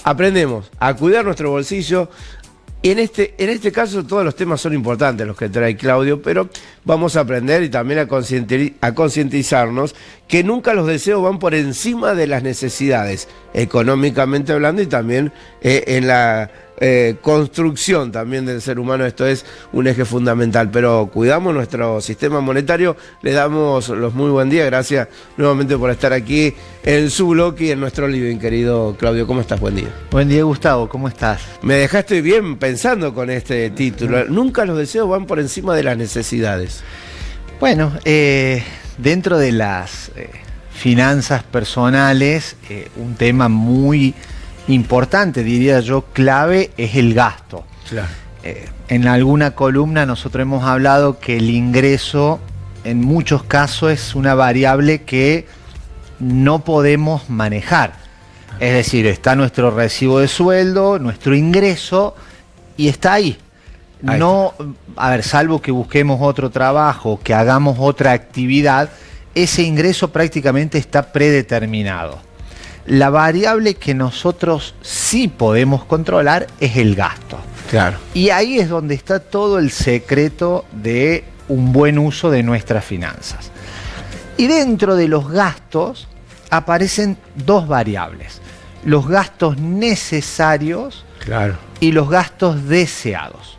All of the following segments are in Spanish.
aprendemos a cuidar nuestro bolsillo. Y en este caso todos los temas son importantes los que trae Claudio, pero vamos a aprender y también a concientizarnos que nunca los deseos van por encima de las necesidades, económicamente hablando y también en la construcción también del ser humano. Esto es un eje fundamental, pero cuidamos nuestro sistema monetario. Le damos los muy buen día, gracias nuevamente por estar aquí en su bloque y en nuestro living, querido Claudio. ¿Cómo estás? Buen día. Buen día, Gustavo, ¿cómo estás? Me dejaste bien pensando con este título. Nunca los deseos van por encima de las necesidades. Bueno, dentro de las finanzas personales, un tema muy importante, diría yo, clave, es el gasto. Claro. En alguna columna nosotros hemos hablado que el ingreso en muchos casos es una variable que no podemos manejar. Es decir, está nuestro recibo de sueldo, nuestro ingreso, y está ahí. No, a ver, salvo que busquemos otro trabajo, que hagamos otra actividad, ese ingreso prácticamente está predeterminado. La variable que nosotros sí podemos controlar es el gasto. Claro. Y ahí es donde está todo el secreto de un buen uso de nuestras finanzas. Y dentro de los gastos aparecen dos variables: los gastos necesarios, Claro, y los gastos deseados.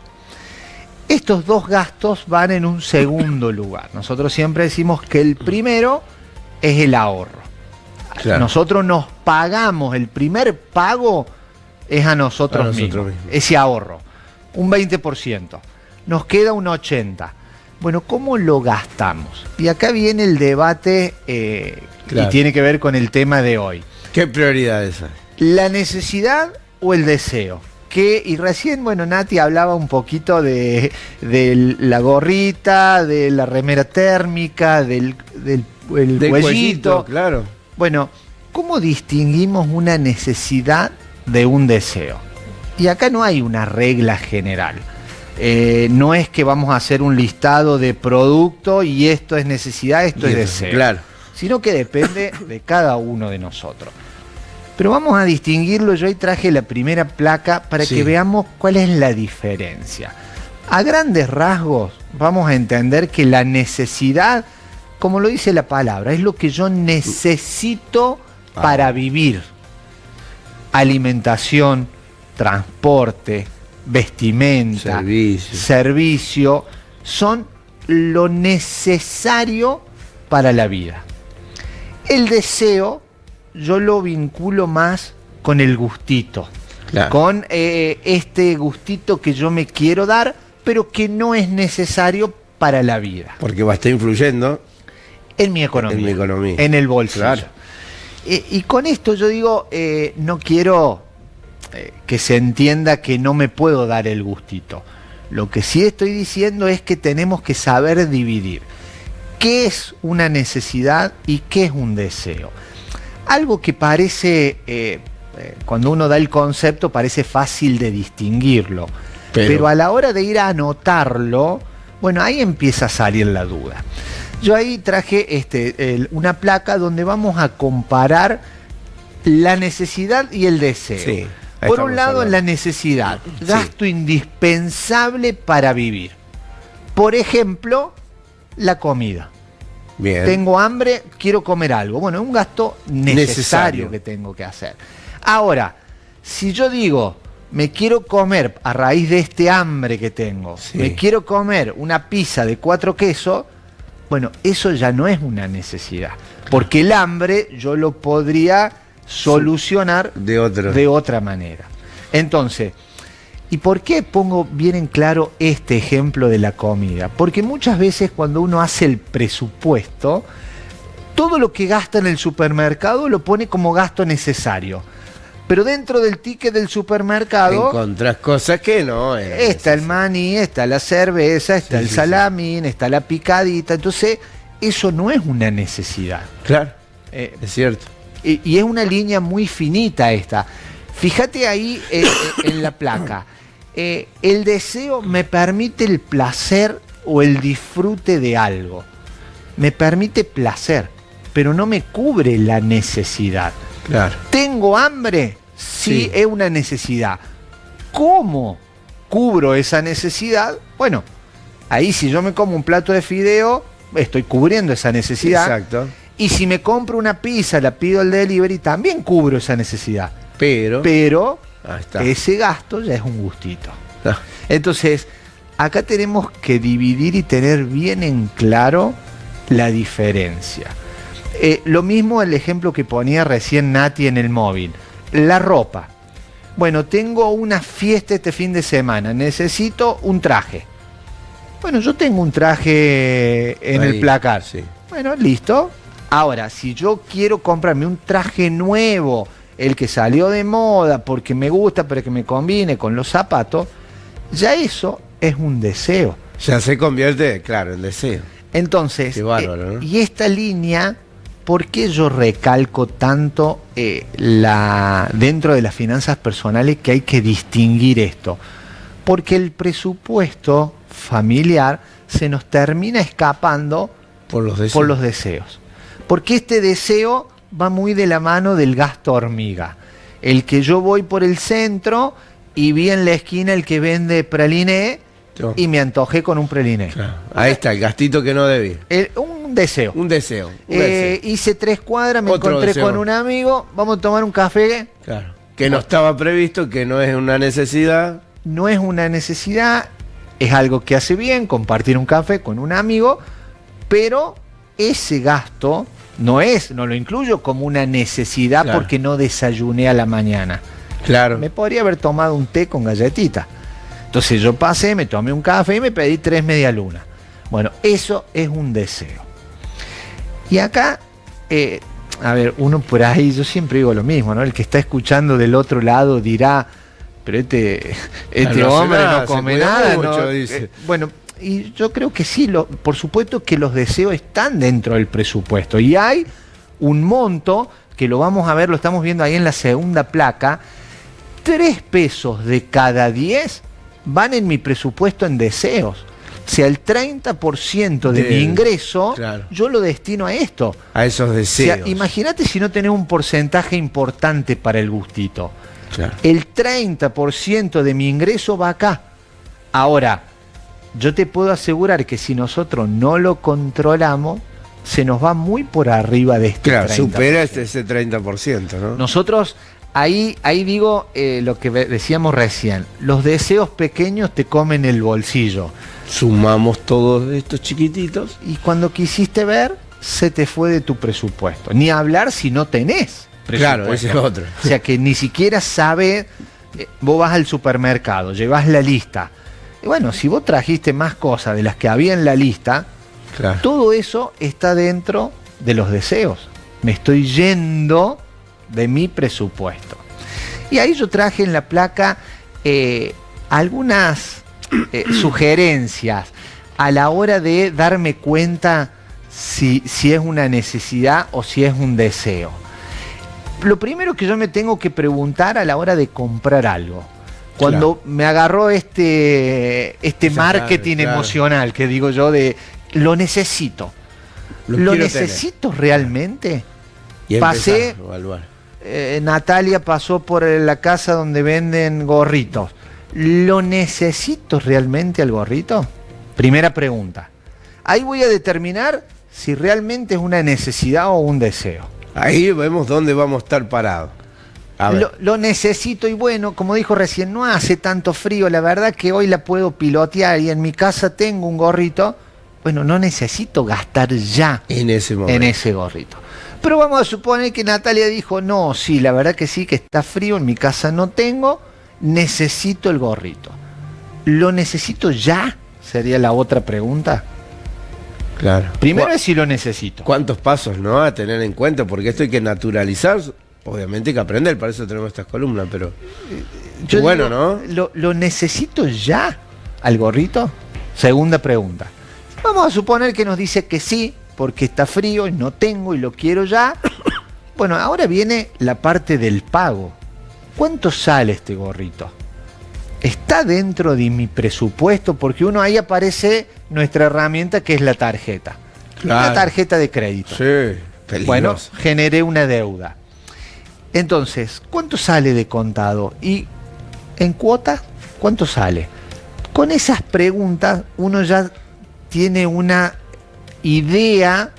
Estos dos gastos van en un segundo lugar. Nosotros siempre decimos que el primero es el ahorro. claro. Nosotros nos pagamos, el primer pago es a nosotros mismos, ese ahorro, un 20%. Nos queda un 80%. Bueno, ¿cómo lo gastamos? Y acá viene el debate Claro. y tiene que ver con el tema de hoy. ¿Qué prioridades hay? ¿La necesidad o el deseo? Y recién, bueno, Nati hablaba un poquito de la gorrita, de la remera térmica, del cuellito. Claro. Bueno, ¿cómo distinguimos una necesidad de un deseo? Y acá no hay una regla general. No es que vamos a hacer un listado de productos y esto es necesidad, esto es deseo. Claro. Sino que depende de cada uno de nosotros. Pero vamos a distinguirlo. Yo ahí traje la primera placa para que veamos cuál es la diferencia. A grandes rasgos vamos a entender que la necesidad, como lo dice la palabra, es lo que yo necesito para vivir. Alimentación, transporte, vestimenta, servicio, son lo necesario para la vida. El deseo yo lo vinculo más con el gustito, claro, con este gustito que yo me quiero dar, pero que no es necesario para la vida. Porque va a estar influyendo en mi economía, en el bolsillo. Claro. Y con esto yo digo, no quiero que se entienda que no me puedo dar el gustito. Lo que sí estoy diciendo es que tenemos que saber dividir qué es una necesidad y qué es un deseo. Algo que parece, cuando uno da el concepto, parece fácil de distinguirlo. Pero a la hora de ir a anotarlo, bueno, ahí empieza a salir la duda. Yo ahí traje una placa donde vamos a comparar la necesidad y el deseo. Sí, por un lado, la necesidad, gasto indispensable para vivir. Por ejemplo, la comida. Bien. Tengo hambre, quiero comer algo. Bueno, es un gasto necesario que tengo que hacer. Ahora, si yo digo, me quiero comer, a raíz de este hambre que tengo, me quiero comer una pizza de 4 quesos, bueno, eso ya no es una necesidad. Porque el hambre yo lo podría solucionar de otra manera. Entonces, ¿y por qué pongo bien en claro este ejemplo de la comida? Porque muchas veces cuando uno hace el presupuesto, todo lo que gasta en el supermercado lo pone como gasto necesario. Pero dentro del ticket del supermercado encontrás cosas que no está el maní, está la cerveza, está el salamín, está la picadita. Entonces, eso no es una necesidad. Claro, es cierto. Y es una línea muy finita esta. Fíjate ahí en la placa. El deseo me permite el placer o el disfrute de algo. Me permite placer, pero no me cubre la necesidad. Claro. ¿Tengo hambre? sí es una necesidad. ¿Cómo cubro esa necesidad? Bueno, ahí si yo me como un plato de fideo, estoy cubriendo esa necesidad. Exacto. Y si me compro una pizza, la pido al delivery, también cubro esa necesidad. Pero Ahí está. Ese gasto ya es un gustito. Ah. Entonces, acá tenemos que dividir y tener bien en claro la diferencia. Lo mismo el ejemplo que ponía recién Nati en el móvil. La ropa. Bueno, tengo una fiesta este fin de semana, necesito un traje. Bueno, yo tengo un traje en el placar. Sí. Bueno, listo. Ahora, si yo quiero comprarme un traje nuevo, el que salió de moda porque me gusta, pero que me combine con los zapatos, ya eso es un deseo. Ya se convierte, claro, en deseo. Entonces, qué bárbaro, ¿no? Y esta línea, ¿por qué yo recalco tanto dentro de las finanzas personales que hay que distinguir esto? Porque el presupuesto familiar se nos termina escapando por los deseos. Porque este deseo va muy de la mano del gasto hormiga. El que yo voy por el centro y vi en la esquina el que vende praliné y me antojé con un praliné. Claro. Ahí está, el gastito que no debí. Un deseo. Un deseo. Hice 3 cuadras, me Otro encontré deseo. con un amigo, vamos a tomar un café. Claro. Que no estaba previsto, que no es una necesidad. No es una necesidad, es algo que hace bien, compartir un café con un amigo, pero ese gasto no lo incluyo como una necesidad, claro, porque no desayuné a la mañana. Claro. Me podría haber tomado un té con galletita. Entonces yo pasé, me tomé un café y me pedí 3 medialunas. Bueno, eso es un deseo. Y acá, a ver, uno por ahí, yo siempre digo lo mismo, ¿no? El que está escuchando del otro lado dirá, pero este hombre no come nada. Mucho, dice. Bueno, y yo creo que sí, por supuesto que los deseos están dentro del presupuesto. Y hay un monto, que lo vamos a ver, lo estamos viendo ahí en la segunda placa, 3 pesos de cada 10 van en mi presupuesto en deseos. O sea, el 30% de mi ingreso, claro, yo lo destino a esto. A esos deseos. O sea, imagínate si no tenés un porcentaje importante para el gustito. Claro. El 30% de mi ingreso va acá. Ahora, yo te puedo asegurar que si nosotros no lo controlamos, se nos va muy por arriba de este 30%. Supera ese 30%, ¿no? Nosotros, ahí digo lo que decíamos recién, los deseos pequeños te comen el bolsillo. Sumamos todos estos chiquititos. Y cuando quisiste ver, se te fue de tu presupuesto. Ni hablar si no tenés presupuesto. Claro, ese es otro. O sea que ni siquiera sabes, vos vas al supermercado, llevas la lista. Y bueno, si vos trajiste más cosas de las que había en la lista, claro, todo eso está dentro de los deseos. Me estoy yendo de mi presupuesto. Y ahí yo traje en la placa algunas sugerencias a la hora de darme cuenta si es una necesidad o si es un deseo. Lo primero que yo me tengo que preguntar a la hora de comprar algo, cuando me agarró este marketing emocional que digo yo de lo necesito. ¿Lo necesito realmente? Y pasé, Natalia pasó por la casa donde venden gorritos. ¿Lo necesito realmente al gorrito? Primera pregunta. Ahí voy a determinar si realmente es una necesidad o un deseo. Ahí vemos dónde vamos a estar parados. Lo necesito y bueno, como dijo recién, no hace tanto frío, la verdad que hoy la puedo pilotear y en mi casa tengo un gorrito. Bueno, no necesito gastar ya en ese momento, en ese gorrito. Pero vamos a suponer que Natalia dijo, no, sí, la verdad que sí, que está frío, en mi casa no tengo, necesito el gorrito. ¿Lo necesito ya? Sería la otra pregunta. Claro. Primero es si lo necesito. ¿Cuántos pasos, no, a tener en cuenta? Porque esto hay que naturalizar. Obviamente hay que aprender, para eso tenemos estas columnas, pero yo bueno, digo, ¿lo necesito ya al gorrito? Segunda pregunta. Vamos a suponer que nos dice que sí, porque está frío y no tengo y lo quiero ya. Bueno, ahora viene la parte del pago. ¿Cuánto sale este gorrito? ¿Está dentro de mi presupuesto? Porque ahí aparece nuestra herramienta que es la tarjeta. Claro. La tarjeta de crédito. Sí, peligroso. Bueno, generé una deuda. Entonces, ¿cuánto sale de contado? Y en cuotas, ¿cuánto sale? Con esas preguntas uno ya tiene una idea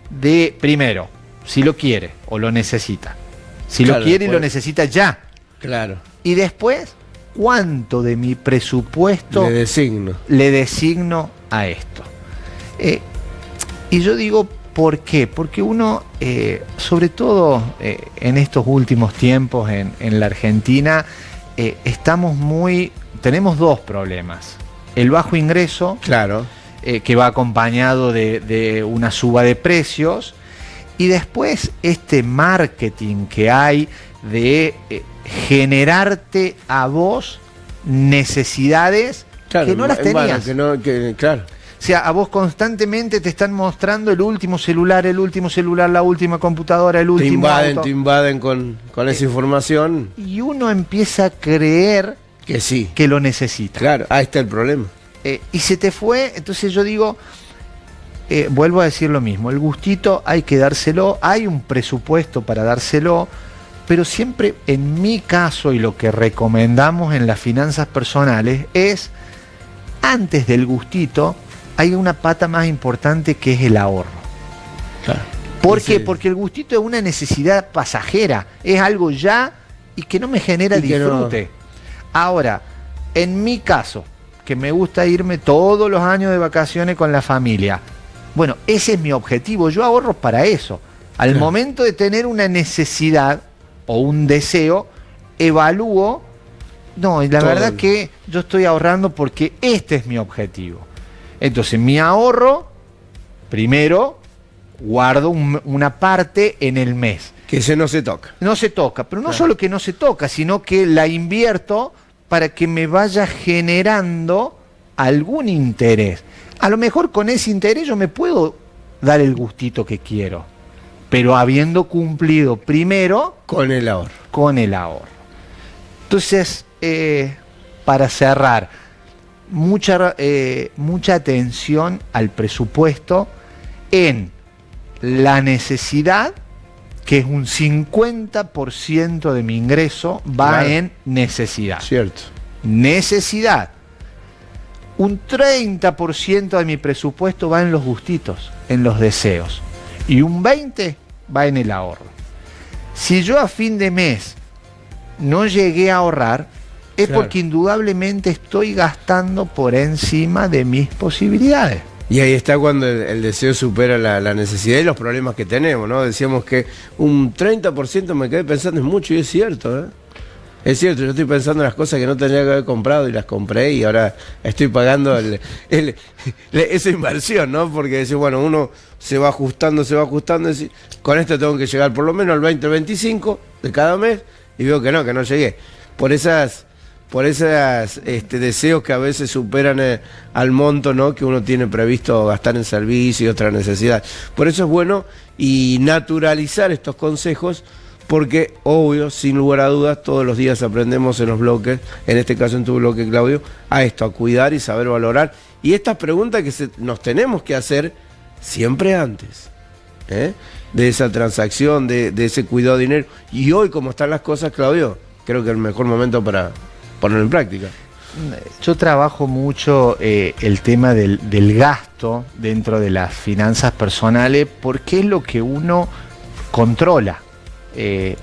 de, primero, si lo quiere o lo necesita. Si lo quiere y lo necesita ya. Claro. Y después, ¿cuánto de mi presupuesto le designo a esto? Y yo digo, ¿por qué? Porque uno, sobre todo en estos últimos tiempos en la Argentina, tenemos dos problemas. El bajo ingreso, claro, que va acompañado de una suba de precios, y después este marketing que hay de generarte a vos necesidades, claro, que no las tenías. Claro. O sea, a vos constantemente te están mostrando el último celular, la última computadora, el último auto. Te invaden con esa información. Y uno empieza a creer que sí, que lo necesita. Claro, ahí está el problema. Y se te fue, entonces yo digo, vuelvo a decir lo mismo, el gustito hay que dárselo, hay un presupuesto para dárselo, pero siempre en mi caso y lo que recomendamos en las finanzas personales es, antes del gustito, hay una pata más importante que es el ahorro. Claro. ¿Por qué? Porque el gustito es una necesidad pasajera, es algo ya y que no me genera disfrute. No. Ahora, en mi caso, que me gusta irme todos los años de vacaciones con la familia, bueno, ese es mi objetivo, yo ahorro para eso. Al momento de tener una necesidad o un deseo, evalúo, no, y la verdad que yo estoy ahorrando porque este es mi objetivo. Entonces, mi ahorro, primero, guardo una parte en el mes. Que ese no se toca. No se toca, pero no solo que no se toca, sino que la invierto para que me vaya generando algún interés. A lo mejor con ese interés yo me puedo dar el gustito que quiero, pero habiendo cumplido primero con el ahorro. Entonces, para cerrar, mucha atención al presupuesto en la necesidad, que es un 50% de mi ingreso va en necesidad. Cierto. Necesidad. Un 30% de mi presupuesto va en los gustitos, en los deseos. Y un 20% va en el ahorro. Si yo a fin de mes no llegué a ahorrar, es porque indudablemente estoy gastando por encima de mis posibilidades. Y ahí está cuando el deseo supera la necesidad y los problemas que tenemos, ¿no? Decíamos que un 30% me quedé pensando, es mucho, y es cierto, ¿eh? Es cierto, yo estoy pensando en las cosas que no tendría que haber comprado y las compré y ahora estoy pagando esa inversión, ¿no? Porque decir, bueno, uno se va ajustando, decir, con esto tengo que llegar por lo menos al 20 o 25 de cada mes y veo que no llegué. Por esos deseos que a veces superan al monto, ¿no?, que uno tiene previsto gastar en servicio y otra necesidad. Por eso es bueno y naturalizar estos consejos, porque obvio, sin lugar a dudas, todos los días aprendemos en los bloques, en este caso en tu bloque, Claudio, a esto, a cuidar y saber valorar. Y estas preguntas que nos tenemos que hacer siempre antes, de esa transacción, de ese cuidado de dinero. Y hoy, como están las cosas, Claudio, creo que es el mejor momento para ponerlo en práctica. Yo trabajo mucho el tema del gasto dentro de las finanzas personales, porque es lo que uno controla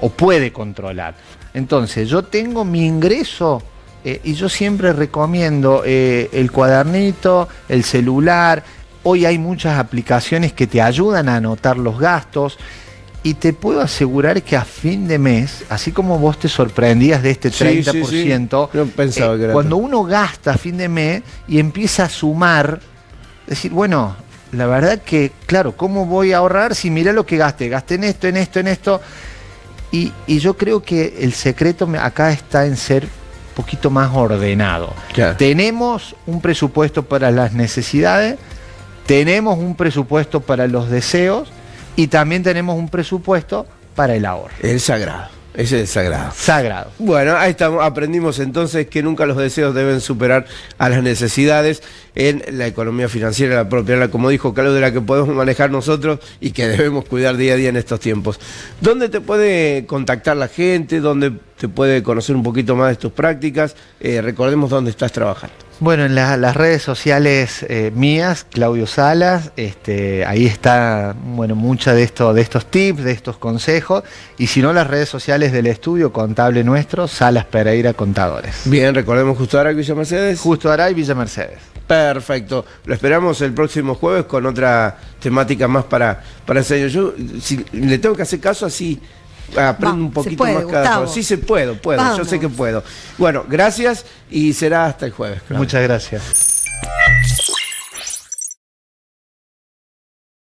o puede controlar. Entonces, yo tengo mi ingreso y yo siempre recomiendo el cuadernito, el celular. Hoy hay muchas aplicaciones que te ayudan a anotar los gastos. Y te puedo asegurar que a fin de mes, así como vos te sorprendías de este 30%, Yo pensaba que era cuando uno gasta a fin de mes y empieza a sumar, decir, bueno, la verdad que, claro, ¿cómo voy a ahorrar si mirá lo que gasté? Gasté en esto. Y yo creo que el secreto acá está en ser un poquito más ordenado. Claro. Tenemos un presupuesto para las necesidades, tenemos un presupuesto para los deseos, y también tenemos un presupuesto para el ahorro. Es sagrado. Ese es sagrado. Sagrado. Bueno, ahí estamos, aprendimos entonces que nunca los deseos deben superar a las necesidades en la economía financiera, la propia, como dijo Claudio, de la que podemos manejar nosotros y que debemos cuidar día a día en estos tiempos. ¿Dónde te puede contactar la gente? ¿Dónde te puede conocer un poquito más de tus prácticas? Recordemos dónde estás trabajando. Bueno, en las redes sociales mías, Claudio Salas, ahí está, bueno, mucha de estos tips, de estos consejos, y si no, las redes sociales del estudio contable nuestro, Salas Pereira Contadores. Bien, recordemos Justo Aray, Villa Mercedes. Justo Aray, Villa Mercedes. Perfecto. Lo esperamos el próximo jueves con otra temática más para enseñar. Yo, si le tengo que hacer caso, así aprendo un poquito más cada cosa. Sí se puedo. Vamos. Yo sé que puedo. Bueno, gracias y será hasta el jueves. Claro. Muchas gracias.